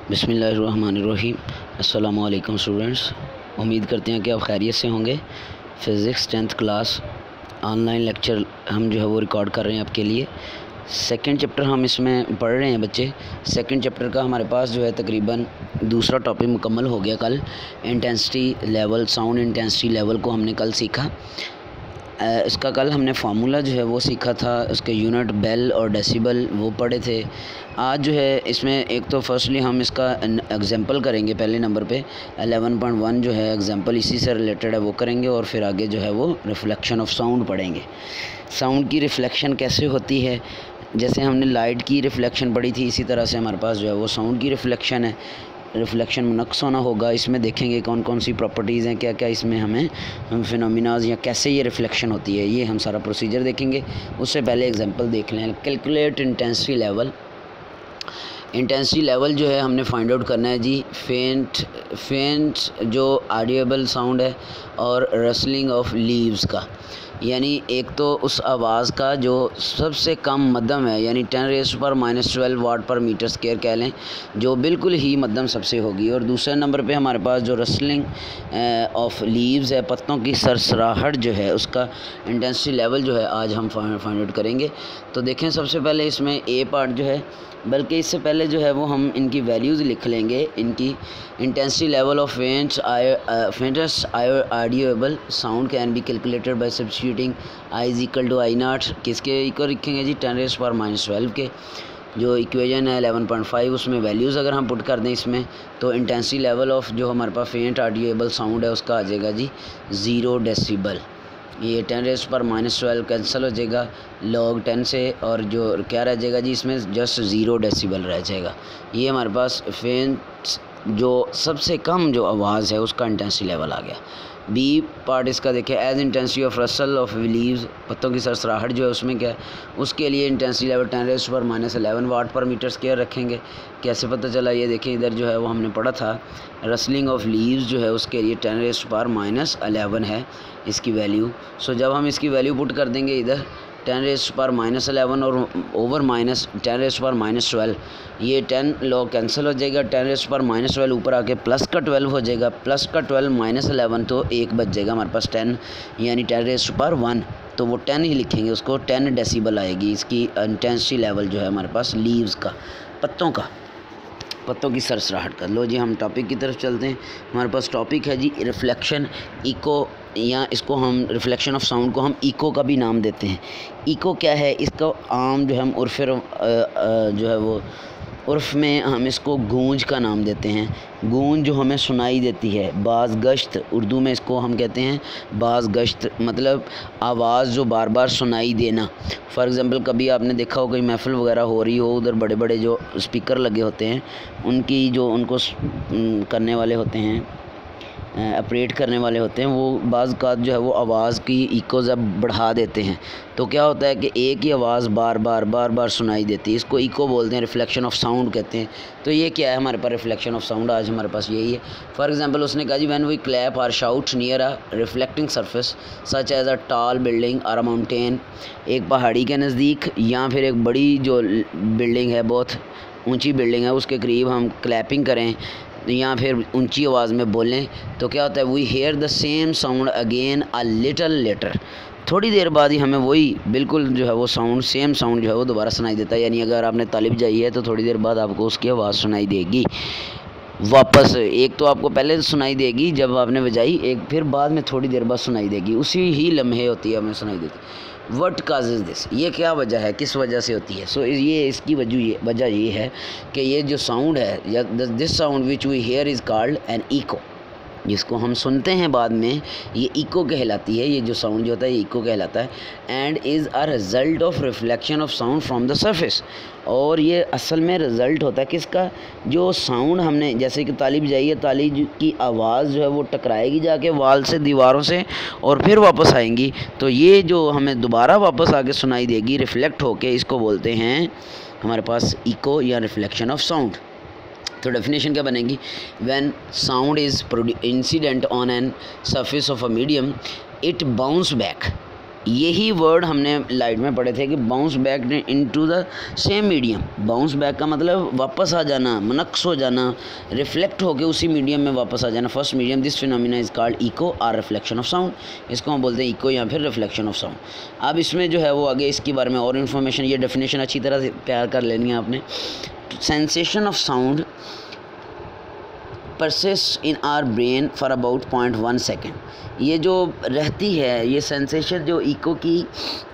बिस्मिल्लाहिर्रहमानिर्रहीम। अस्सलामु अलैकुम स्टूडेंट्स, उम्मीद करते हैं कि आप खैरियत से होंगे। Physics 10th class online lecture हम जो है वो रिकॉर्ड कर रहे हैं आपके लिए। सेकंड चैप्टर हम इसमें पढ़ रहे हैं बच्चे। सेकंड चैप्टर का हमारे पास जो है तकरीबन दूसरा टॉपिक मुकम्मल हो गया। कल intensity level, sound intensity level को हमने कल सीखा। इसका कल हमने फार्मूला जो है वो सीखा था, उसके यूनिट बेल और डेसिबल वो पढ़े थे। आज जो है इसमें एक तो फर्स्टली हम इसका एग्जांपल करेंगे। पहले नंबर पे 11.1 जो है एग्जांपल इसी से रिलेटेड है वो करेंगे, और फिर आगे जो है वो रिफ्लेक्शन ऑफ साउंड पढ़ेंगे। साउंड की रिफ्लेक्शन कैसे होती है, जैसे हमने लाइट की रिफ्लेक्शन पढ़ी थी, इसी तरह से हमारे पास जो है वो साउंड की रिफ्लेक्शन है। रिफ्लेक्शन में नक्स होना होगा, इसमें देखेंगे कौन कौन सी प्रॉपर्टीज़ हैं, क्या क्या इसमें हमें फिनोमिनाज या कैसे ये रिफ्लेक्शन होती है, ये हम सारा प्रोसीजर देखेंगे। उससे पहले एग्जांपल देख लें। Calculate intensity level. Intensity level जो है हमने फाइंड आउट करना है जी। फेंट जो ऑडिएबल साउंड है और रसलिंग ऑफ लीव्स का, यानी एक तो उस आवाज़ का जो सबसे कम मध्यम है, यानी 10⁻⁻12 वाट पर मीटर स्क्वायर कह लें, जो बिल्कुल ही मध्यम सबसे होगी। और दूसरे नंबर पे हमारे पास जो रसलिंग ऑफ लीव्स है, पत्तों की सरसराहट जो है, उसका इंटेंसिटी लेवल जो है आज हम फाइंड आउट करेंगे। तो देखें, सबसे पहले इसमें ए पार्ट जो है, बल्कि इससे पहले जो है वो हम इनकी वैल्यूज़ लिख लेंगे। इनकी intensity level of faintest audible sound can be calculated by substituting I is equal to I0 किसके इक्वल रखेंगे जी, 10⁻12 के जो इक्वेशन है 11.5, उसमें वैल्यूज़ अगर हम पुट कर दें इसमें, तो इंटेंसिटी लेवल ऑफ जो हमारे पास फेंट ऑडिएबल साउंड है उसका आ जाएगा जी 0 डेसिबल। ये 10⁻12 कैंसिल हो जाएगा log 10 से, और जो क्या रह जाएगा जी इसमें जस्ट 0 डेसिबल रह जाएगा। ये हमारे पास फेंट जो सबसे कम जो आवाज़ है उसका इंटेंसिटी लेवल आ गया। बी पार्ट इसका देखें, as intensity of rustle of leaves, पत्तों की सरसराहट जो है उसमें क्या है, उसके लिए इंटेंसिटी लेवल 10⁻11 वाट पर मीटर स्क्वायर रखेंगे। कैसे पता चला, ये देखें इधर जो है वो हमने पढ़ा था, रसलिंग ऑफ लीव्स जो है उसके लिए 10⁻11 है इसकी वैल्यू। सो जब हम इसकी वैल्यू पुट कर देंगे इधर 10⁻11 और ओवर माइनस 10⁻12, ये 10 log कैंसिल हो जाएगा, 10⁻12 ऊपर आके प्लस का 12 हो जाएगा, प्लस का 12 -11 तो 1 बच जाएगा हमारे पास 10, यानी 10⁻1, तो वो 10 ही लिखेंगे उसको। 10 डेसिबल आएगी इसकी इंटेंसिटी लेवल जो है हमारे पास लीव्स का, पत्तों की सरसराहट का। लो जी, हम टॉपिक की तरफ चलते हैं। हमारे पास टॉपिक है जी रिफ्लेक्शन इको, या इसको हम रिफ्लेक्शन ऑफ साउंड को हम इको का भी नाम देते हैं। इको क्या है, इसका आम जो हम उर्फ़ जो है वो उर्फ़ में हम इसको गूंज का नाम देते हैं। गूंज जो हमें सुनाई देती है, बाज़ गश्त, उर्दू में इसको हम कहते हैं बाज़ गश्त, मतलब आवाज़ जो बार बार सुनाई देना। फ़ॉर एग्ज़ाम्पल कभी आपने देखा हो कोई महफ़िल वगैरह हो रही हो, उधर बड़े बड़े जो स्पीकर लगे होते हैं, उनकी जो उनको करने वाले होते हैं, ऑपरेट करने वाले होते हैं, वो बाज़ का जो है वो आवाज़ की इको जब बढ़ा देते हैं तो क्या होता है कि एक ही आवाज़ बार बार सुनाई देती है। इसको इको बोलते हैं, रिफ्लेक्शन ऑफ साउंड कहते हैं। तो ये क्या है हमारे पास रिफ्लेक्शन ऑफ साउंड, आज हमारे पास यही है। फॉर एग्जांपल उसने कहा जी, when we clap or shout near a reflecting surface such as a tall building और अ माउंटेन, एक पहाड़ी के नज़दीक या फिर एक बड़ी जो बिल्डिंग है, बहुत ऊँची बिल्डिंग है, उसके करीब हम क्लैपिंग करें या फिर ऊंची आवाज़ में बोलें, तो क्या होता है, we hear the same sound again a little later, थोड़ी देर बाद ही हमें वही बिल्कुल जो है वो साउंड, सेम साउंड जो है वो दोबारा सुनाई देता है। यानी अगर आपने तालिब जाई है तो थोड़ी देर बाद आपको उसकी आवाज़ सुनाई देगी वापस। एक तो आपको पहले सुनाई देगी जब आपने बजाई, एक फिर बाद में थोड़ी देर बाद सुनाई देगी, उसी ही लम्हे होती है हमें सुनाई देती। वट काजेज़ दिस, ये क्या वजह है, किस वजह से होती है। सो ये इसकी वजह ये है कि ये जो साउंड है, या this sound which we hear is called an echo, जिसको हम सुनते हैं बाद में, ये इको कहलाती है। ये जो साउंड जो होता है ये इको कहलाता है। And is a result of reflection of sound from the surface, और ये असल में रिज़ल्ट होता है किसका, जो साउंड हमने, जैसे कि ताली बजाई है, ताली की आवाज़ जो है वो टकराएगी जाके वाल से, दीवारों से, और फिर वापस आएंगी, तो ये जो हमें दोबारा वापस आके सुनाई देगी रिफ्लेक्ट होके, इसको बोलते हैं हमारे पास इको या रिफ्लेक्शन ऑफ साउंड। तो डेफिनेशन क्या बनेगी, when sound is incident on an surface of a medium it bounce back, यही वर्ड हमने लाइट में पढ़े थे कि bounce back into the same medium. Bounce back का मतलब वापस आ जाना, मनक्स हो जाना, रिफ्लेक्ट होकर उसी मीडियम में वापस आ जाना, first medium. This phenomena is called echo और रिफ्लेक्शन ऑफ साउंड। इसको हम बोलते हैं इको या फिर रिफ्लेक्शन ऑफ साउंड। अब इसमें जो है वो आगे इसके बारे में और इन्फॉर्मेशन, ये डेफिनेशन अच्छी तरह से तैयार कर लेनी है आपने। Sensation of sound persist in our brain for about 0.1 second. ये जो रहती है, ये सेंसेशन जो इको की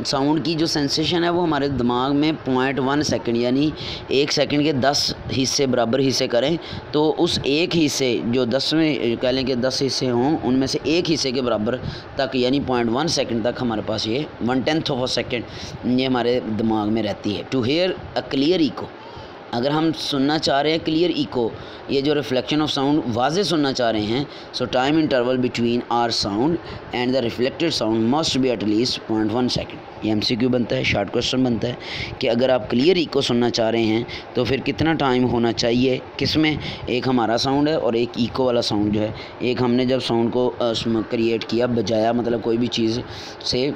साउंड की जो सेंसेशन है वो हमारे दिमाग में 0.1 सेकेंड यानी 1 सेकेंड के 10 हिस्से बराबर हिस्से करें तो उस एक हिस्से जो 10 में कह लें कि 10 हिस्से हों उनमें से एक हिस्से के बराबर तक यानी 0.1 सेकेंड तक हमारे पास ये 1/10 ऑफ अ सेकेंड ये हमारे दिमाग में रहती है। To hear a clear echo, अगर हम सुनना चाह रहे हैं क्लियर इको, ये जो रिफ्लेक्शन ऑफ साउंड वाज़े सुनना चाह रहे हैं, so time interval between our sound and the reflected sound must be at least 0.1 second. ये MCQ बनता है, शॉर्ट क्वेश्चन बनता है कि अगर आप क्लियर इको सुनना चाह रहे हैं तो फिर कितना टाइम होना चाहिए, किस में, एक हमारा साउंड है और एक इको वाला साउंड जो है। एक हमने जब साउंड को क्रिएट किया, बजाया, मतलब कोई भी चीज़ से,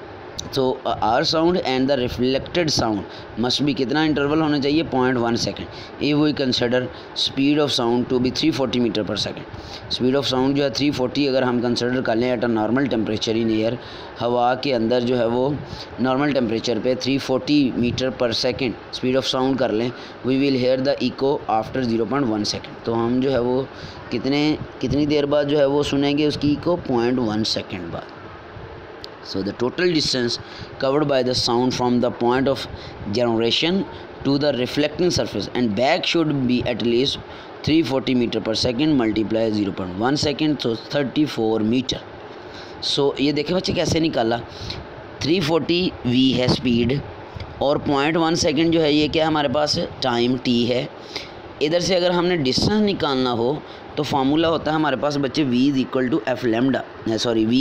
तो our sound and the reflected sound must be कितना इंटरवल होना चाहिए, 0.1 second. If we consider speed of sound to be 340 metre per second. Speed of sound जो है 340 अगर हम कंसिडर कर लें at a normal temperature in air, हवा के अंदर जो है वो नॉर्मल टेम्परेचर पे 340 metre per second speed of sound कर लें, we will hear the echo after 0.1 second. तो हम जो है वो कितनी देर बाद जो है वो सुनेंगे उसकी इको, 0.1 सेकेंड बाद। So the total distance covered by the sound from the point of generation to the reflecting surface and back should be at least 340 meter per second multiply 0.1 second, so 34 meter. So ये देखें बच्चे कैसे निकाला, 340 v है speed और 0.1 second जो है ये क्या हमारे पास टाइम t है। इधर से अगर हमने डिस्टेंस निकालना हो तो फार्मूला होता है हमारे पास बच्चे v is equal to F lambda, sorry v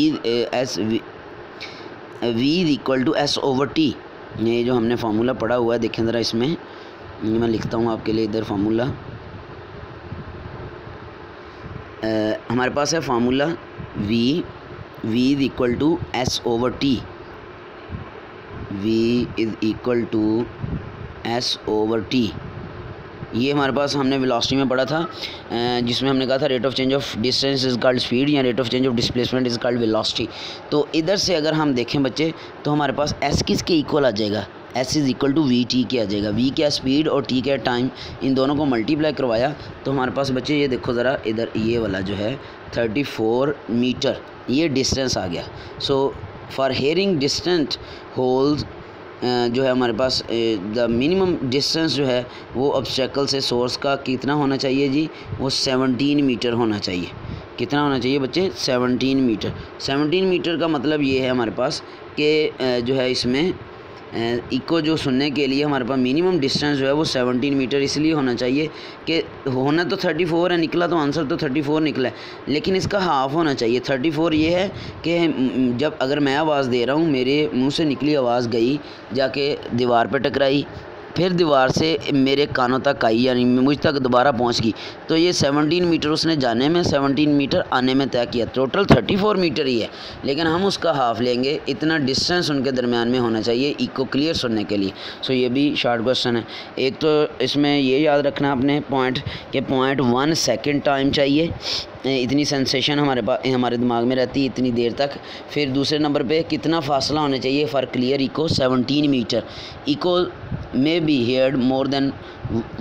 is equal to s over t। ये जो हमने फार्मूला पढ़ा हुआ है देखें ज़रा, इसमें मैं लिखता हूँ आपके लिए इधर फार्मूला। हमारे पास है formula v is equal to s over t, v is equal to s over t। ये हमारे पास हमने वेलोसिटी में पढ़ा था, जिसमें हमने कहा था rate of change of distance is called speed या rate of change of displacement is called velocity. तो इधर से अगर हम देखें बच्चे तो हमारे पास s किसके इक्वल आ जाएगा, s is equal to v t के आ जाएगा। v क्या स्पीड और t क्या टाइम, इन दोनों को मल्टीप्लाई करवाया तो हमारे पास बच्चे ये देखो ज़रा, इधर ये वाला जो है 34 मीटर ये डिस्टेंस आ गया। So for hearing distant holes जो है हमारे पास द मिनिमम डिस्टेंस जो है वो ऑब्स्टेकल से सोर्स का कितना होना चाहिए जी, वो 17 मीटर होना चाहिए। कितना होना चाहिए बच्चे, 17 मीटर। 17 मीटर का मतलब ये है हमारे पास कि जो है इसमें इको जो सुनने के लिए हमारे पास मिनिमम डिस्टेंस जो है वो 17 मीटर इसलिए होना चाहिए कि होना तो 34 है, निकला तो आंसर तो 34 निकला है, लेकिन इसका हाफ होना चाहिए। 34 ये है कि जब अगर मैं आवाज़ दे रहा हूँ, मेरे मुंह से निकली आवाज़ गई जाके दीवार पे टकराई, फिर दीवार से मेरे कानों तक आई यानी मुझ तक दोबारा पहुंच गई, तो ये 17 मीटर उसने जाने में 17 मीटर आने में तय किया। टोटल 34 मीटर ही है, लेकिन हम उसका हाफ लेंगे, इतना डिस्टेंस उनके दरमियान में होना चाहिए इको क्लियर सुनने के लिए। सो ये भी शॉर्ट क्वेश्चन है। एक तो इसमें ये याद रखना अपने पॉइंट कि 0.1 सेकेंड टाइम चाहिए, इतनी सेंसेशन हमारे दिमाग में रहती है इतनी देर तक। फिर दूसरे नंबर पे कितना फासला होना चाहिए for clear echo, 17 metre. Echo may be heard more than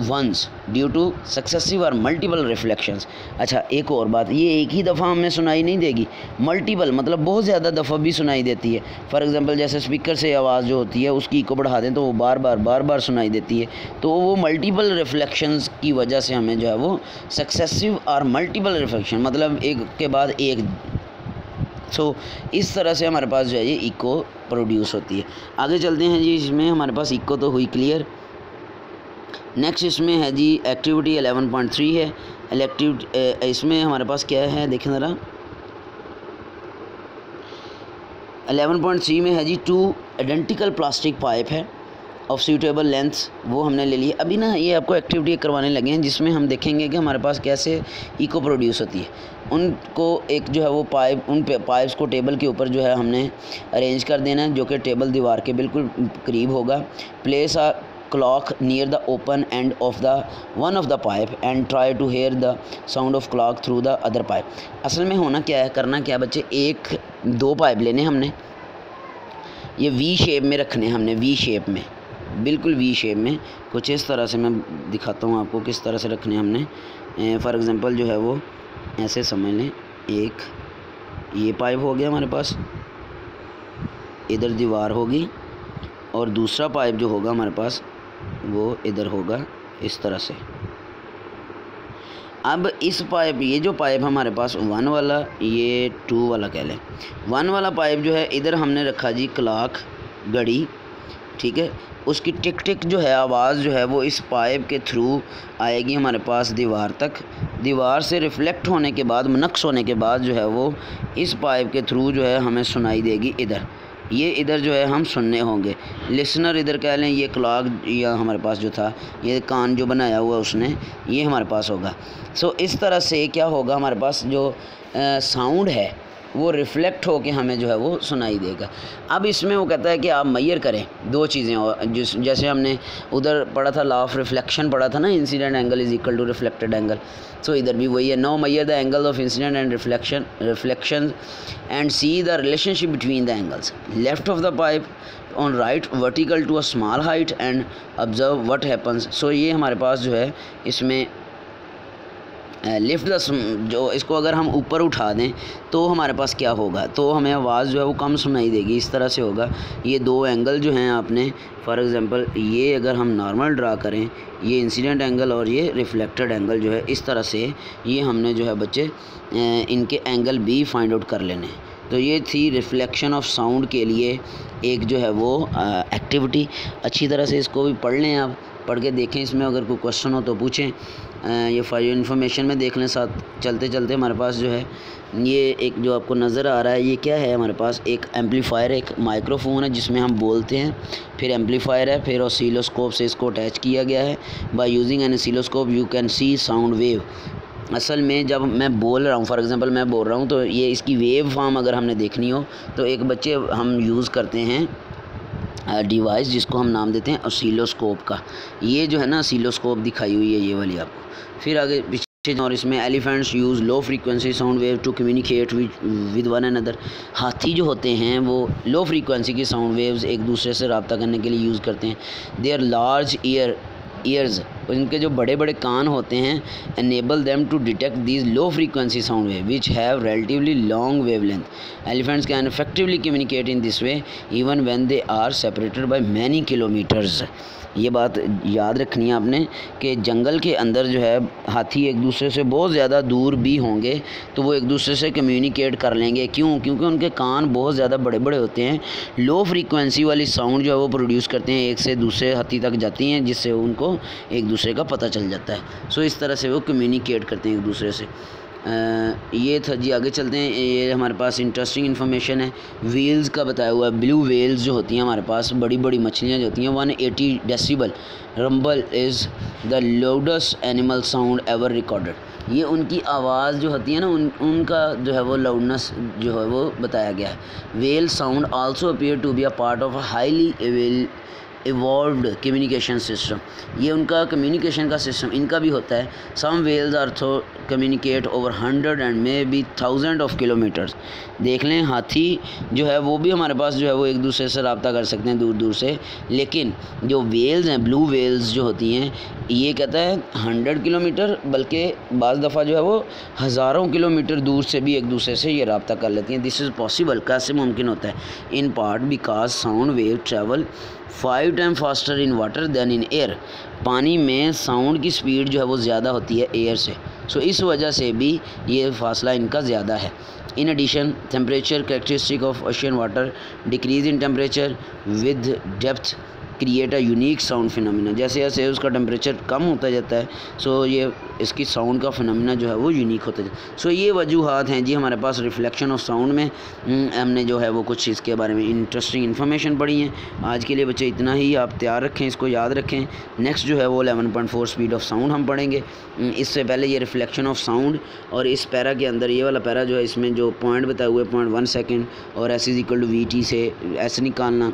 once due to successive और मल्टीपल रिफ्लेक्शंस। अच्छा एक और बात, ये एक ही दफ़ा हमें सुनाई नहीं देगी, मल्टीपल मतलब बहुत ज़्यादा दफ़ा भी सुनाई देती है। फॉर एग्जांपल जैसे स्पीकर से आवाज़ जो होती है उसकी इको बढ़ा दें तो वो बार बार सुनाई देती है, तो वो मल्टीपल रिफ्लेक्शंस की वजह से हमें जो है वो सक्सेसिव और मल्टीपल रिफ्लेक्शन मतलब एक के बाद एक। सो इस तरह से हमारे पास जो है ये इको प्रोड्यूस होती है। आगे चलते हैं जी, इसमें हमारे पास इको तो हुई क्लियर। नेक्स्ट इसमें है जी एक्टिविटी 11.3 है। इसमें हमारे पास क्या है देखें ज़रा, 11.3 में है जी 2 आइडेंटिकल प्लास्टिक पाइप है ऑफ सूटेबल लेंथ वो हमने ले ली। अभी ना ये आपको एक्टिविटी करवाने लगे हैं जिसमें हम देखेंगे कि हमारे पास कैसे इको प्रोड्यूस होती है। उनको एक जो है वो पाइप्स को टेबल के ऊपर जो है हमने अरेंज कर देना है, जो कि टेबल दीवार के बिल्कुल करीब होगा। Place a clock near the open end of the one of the pipe and try to hear the sound of clock through the other pipe। असल में होना क्या है, करना क्या बच्चे, एक दो पाइप लेने हमने, ये वी शेप में रखने हमने, वी शेप में, बिल्कुल वी शेप में। कुछ इस तरह से मैं दिखाता हूँ आपको किस तरह से रखने हमने। फॉर एग्ज़ाम्पल जो है वो ऐसे समझ लें, एक ये पाइप हो गया हमारे पास, इधर दीवार होगी, और दूसरा पाइप जो होगा हमारे पास वो इधर होगा इस तरह से। अब इस पाइप, ये जो पाइप हमारे पास 1 वाला, ये 2 वाला कह लें, 1 वाला पाइप जो है इधर हमने रखा जी क्लॉक, घड़ी, ठीक है। उसकी टिक टिक जो है आवाज़ जो है वो इस पाइप के थ्रू आएगी हमारे पास दीवार तक। दीवार से रिफ़्लेक्ट होने के बाद, नक्स होने के बाद जो है वो इस पाइप के थ्रू जो है हमें सुनाई देगी इधर। ये इधर जो है हम सुनने होंगे। लिसनर इधर कह लें, ये क्लॉक या हमारे पास जो था, ये कान जो बनाया हुआ उसने, ये हमारे पास होगा। सो इस तरह से क्या होगा, हमारे पास जो साउंड है वो रिफ़्लेक्ट होके हमें जो है वो सुनाई देगा। अब इसमें वो कहता है कि आप मेजर करें दो चीज़ें, और जैसे हमने उधर पढ़ा था, लॉ ऑफ रिफ्लेक्शन पढ़ा था ना, incident angle is equal to reflected angle. So इधर भी वही है। Now measure the angle of incidence and reflection and see the relationship between the angles. Left of the pipe on right vertical to a small height and observe what happens. So ये हमारे पास जो है इसमें lift the, जो इसको अगर हम ऊपर उठा दें तो हमारे पास क्या होगा, तो हमें आवाज़ जो है वो कम सुनाई देगी। इस तरह से होगा। ये दो एंगल जो हैं आपने, फॉर एग्ज़ाम्पल ये अगर हम नॉर्मल ड्रा करें, ये इंसिडेंट एंगल और ये रिफ्लेक्टेड एंगल जो है, इस तरह से ये हमने जो है बच्चे इनके एंगल भी फाइंड आउट कर लेने। तो ये थी रिफ्लेक्शन ऑफ साउंड के लिए एक जो है वो एक्टिविटी। अच्छी तरह से इसको भी पढ़ लें, आप पढ़ के देखें, इसमें अगर कोई क्वेश्चन हो तो पूछें। ये फॉर योर इन्फॉर्मेशन में देख लें। साथ चलते चलते हमारे पास जो है ये एक जो आपको नज़र आ रहा है, ये क्या है, हमारे पास एक एम्पलीफायर, एक माइक्रोफोन है जिसमें हम बोलते हैं, फिर एम्पलीफायर है, फिर ऑसिलोस्कोप से इसको अटैच किया गया है। By using an oscilloscope you can see sound wave. असल में जब मैं बोल रहा हूँ, फॉर एग्ज़ाम्पल मैं बोल रहा हूँ, तो ये इसकी वेव फॉर्म अगर हमने देखनी हो तो एक बच्चे हम यूज़ करते हैं डिवाइस जिसको हम नाम देते हैं ऑसिलोस्कोप का। ये जो है ना ऑसिलोस्कोप दिखाई हुई है ये वाली आपको। फिर आगे पीछे, और इसमें elephants use low frequency sound wave to communicate with one another. हाथी जो होते हैं वो लो फ्रीक्वेंसी की साउंड वेव्स एक दूसरे से रब्ता करने के लिए यूज़ करते हैं। देयर लार्ज ईयर्स, इनके जो बड़े बड़े कान होते हैं, enable them to detect these low frequency sound waves which have relatively long wavelength. Elephants can effectively communicate in this way even when they are separated by many kilometers. ये बात याद रखनी है आपने कि जंगल के अंदर जो है हाथी एक दूसरे से बहुत ज़्यादा दूर भी होंगे तो वो एक दूसरे से कम्युनिकेट कर लेंगे। क्यों? क्योंकि उनके कान बहुत ज़्यादा बड़े बड़े होते हैं। लो फ्रीक्वेंसी वाली साउंड जो है वो प्रोड्यूस करते हैं, एक से दूसरे हाथी तक जाती हैं, जिससे उनको एक दूसरे का पता चल जाता है। सो इस तरह से वो कम्युनिकेट करते हैं एक दूसरे से। ये था जी। आगे चलते हैं। ये हमारे पास इंटरेस्टिंग इन्फॉर्मेशन है व्हेल्स का बताया हुआ है। ब्लू व्हेल्स जो होती हैं हमारे पास, बड़ी बड़ी मछलियाँ जो होती हैं, 180 decibel rumble is the loudest animal sound ever recorded. ये उनकी आवाज़ जो होती है ना, उनका जो है वो लाउडनेस जो है वो बताया गया है। Whale sound also appear to be a part of a highly evolved communication system. ये उनका कम्युनिकेशन का सिस्टम इनका भी होता है। Some whales are thought communicate over 100 and maybe 1000 of kilometres. देख लें, हाथी जो है वो भी हमारे पास जो है वो एक दूसरे से रब्ता कर सकते हैं दूर दूर से, लेकिन जो व्हेल्स हैं, ब्लू व्हेल्स जो होती हैं, ये कहता है 100 किलोमीटर, बल्कि बाज़ दफ़ा जो है वो हज़ारों किलोमीटर दूर से भी एक दूसरे से ये रब्ता कर लेती हैं। दिस इज़ पॉसिबल, कैसे मुमकिन होता है? In part because sound wave travel 5 time faster in water than in air. पानी में साउंड की स्पीड जो है वो ज़्यादा होती है एयर से। सो इस वजह से भी ये फासला इनका ज़्यादा है। In addition temperature characteristic of ocean water decrease in temperature with depth create a unique sound phenomena. जैसे जैसे उसका टेम्परेचर कम होता जाता है सो ये इसकी साउंड का फिनोमिना जो है वो यूनिक होता जाता है। सो ये वजूहात हैं जी हमारे पास रिफ्लेक्शन ऑफ साउंड में। हमने जो है वो कुछ इसके बारे में इंटरेस्टिंग इन्फॉर्मेशन पढ़ी है। आज के लिए बच्चे इतना ही, आप तैयार रखें, इसको याद रखें। नेक्स्ट जो है वो 11.4 स्पीड ऑफ साउंड हम पढ़ेंगे। इससे पहले ये रिफ्लेक्शन ऑफ साउंड और इस पैरा के अंदर ये वाला पैरा जो है इसमें जो पॉइंट बताए हुए 0.1 सेकेंड और S = VT से S निकालना,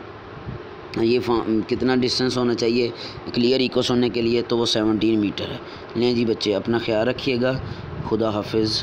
ये कितना डिस्टेंस होना चाहिए क्लियर इको सुनने के लिए, तो वो 17 मीटर है। लें जी बच्चे, अपना ख्याल रखिएगा। खुदा हाफिज़।